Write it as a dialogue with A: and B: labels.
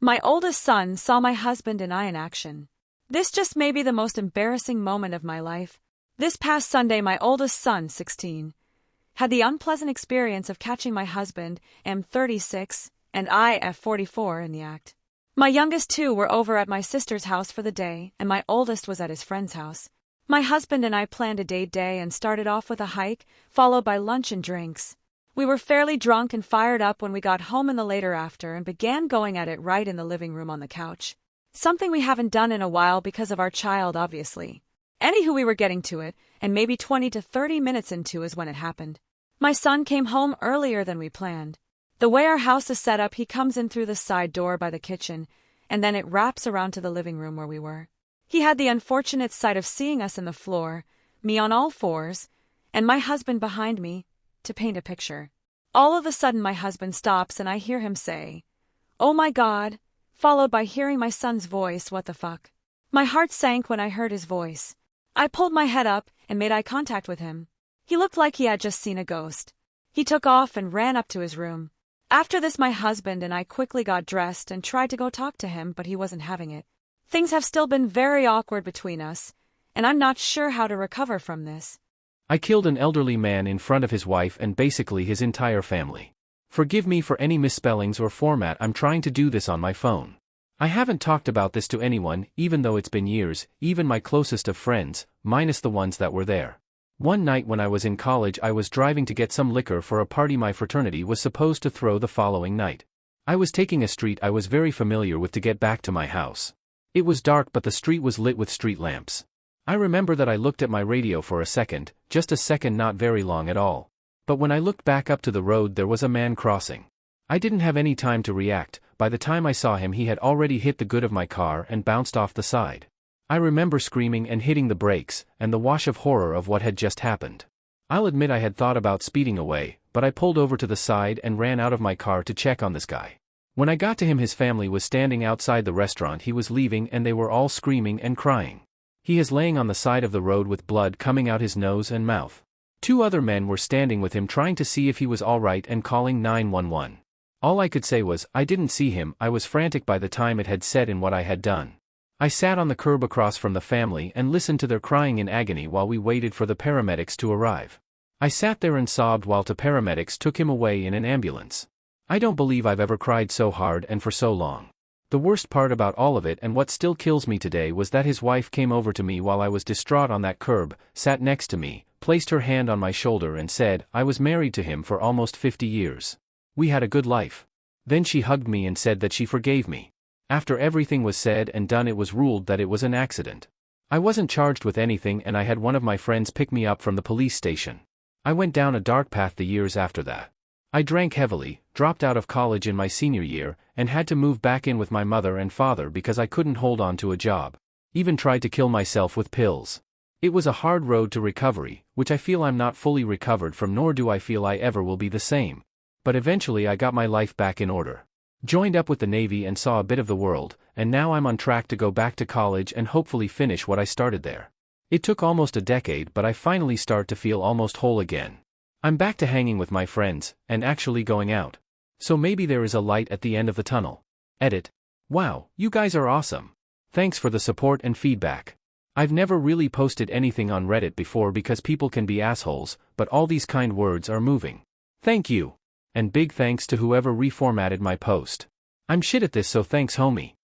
A: My oldest son saw my husband and I in action. This just may be the most embarrassing moment of my life. This past Sunday, my oldest son, 16, had the unpleasant experience of catching my husband, M36, and I, F44, in the act. My youngest two were over at my sister's house for the day, and my oldest was at his friend's house. My husband and I planned a date day and started off with a hike, followed by lunch and drinks. We were fairly drunk and fired up when we got home in the later after and began going at it right in the living room on the couch. Something we haven't done in a while because of our child, obviously. Anywho, we were getting to it, and maybe 20 to 30 minutes into is when it happened. My son came home earlier than we planned. The way our house is set up, he comes in through the side door by the kitchen, and then it wraps around to the living room where we were. He had the unfortunate sight of seeing us in the floor, me on all fours, and my husband behind me, to paint a picture. All of a sudden my husband stops and I hear him say, "Oh my God," followed by hearing my son's voice, "What the fuck?" My heart sank when I heard his voice. I pulled my head up and made eye contact with him. He looked like he had just seen a ghost. He took off and ran up to his room. After this, my husband and I quickly got dressed and tried to go talk to him, but he wasn't having it. Things have still been very awkward between us, and I'm not sure how to recover from this.
B: I killed an elderly man in front of his wife and basically his entire family. Forgive me for any misspellings or format. I'm trying to do this on my phone. I haven't talked about this to anyone, even though it's been years, even my closest of friends, minus the ones that were there. One night when I was in college, I was driving to get some liquor for a party my fraternity was supposed to throw the following night. I was taking a street I was very familiar with to get back to my house. It was dark, but the street was lit with street lamps. I remember that I looked at my radio for a second, just a second, not very long at all. But when I looked back up to the road, there was a man crossing. I didn't have any time to react. By the time I saw him, he had already hit the good of my car and bounced off the side. I remember screaming and hitting the brakes, and the wash of horror of what had just happened. I'll admit I had thought about speeding away, but I pulled over to the side and ran out of my car to check on this guy. When I got to him, his family was standing outside the restaurant he was leaving, and they were all screaming and crying. He is laying on the side of the road with blood coming out his nose and mouth. Two other men were standing with him trying to see if he was all right and calling 911. All I could say was, I didn't see him. I was frantic by the time it had set in what I had done. I sat on the curb across from the family and listened to their crying in agony while we waited for the paramedics to arrive. I sat there and sobbed while the paramedics took him away in an ambulance. I don't believe I've ever cried so hard and for so long. The worst part about all of it, and what still kills me today, was that his wife came over to me while I was distraught on that curb, sat next to me, placed her hand on my shoulder and said, I was married to him for almost 50 years. We had a good life. Then she hugged me and said that she forgave me. After everything was said and done, it was ruled that it was an accident. I wasn't charged with anything, and I had one of my friends pick me up from the police station. I went down a dark path the years after that. I drank heavily, dropped out of college in my senior year, and had to move back in with my mother and father because I couldn't hold on to a job. Even tried to kill myself with pills. It was a hard road to recovery, which I feel I'm not fully recovered from, nor do I feel I ever will be the same. But eventually I got my life back in order. Joined up with the Navy and saw a bit of the world, and now I'm on track to go back to college and hopefully finish what I started there. It took almost a decade, but I finally start to feel almost whole again. I'm back to hanging with my friends, and actually going out. So maybe there is a light at the end of the tunnel. Edit. Wow, you guys are awesome. Thanks for the support and feedback. I've never really posted anything on Reddit before because people can be assholes, but all these kind words are moving. Thank you. And big thanks to whoever reformatted my post. I'm shit at this, so thanks homie.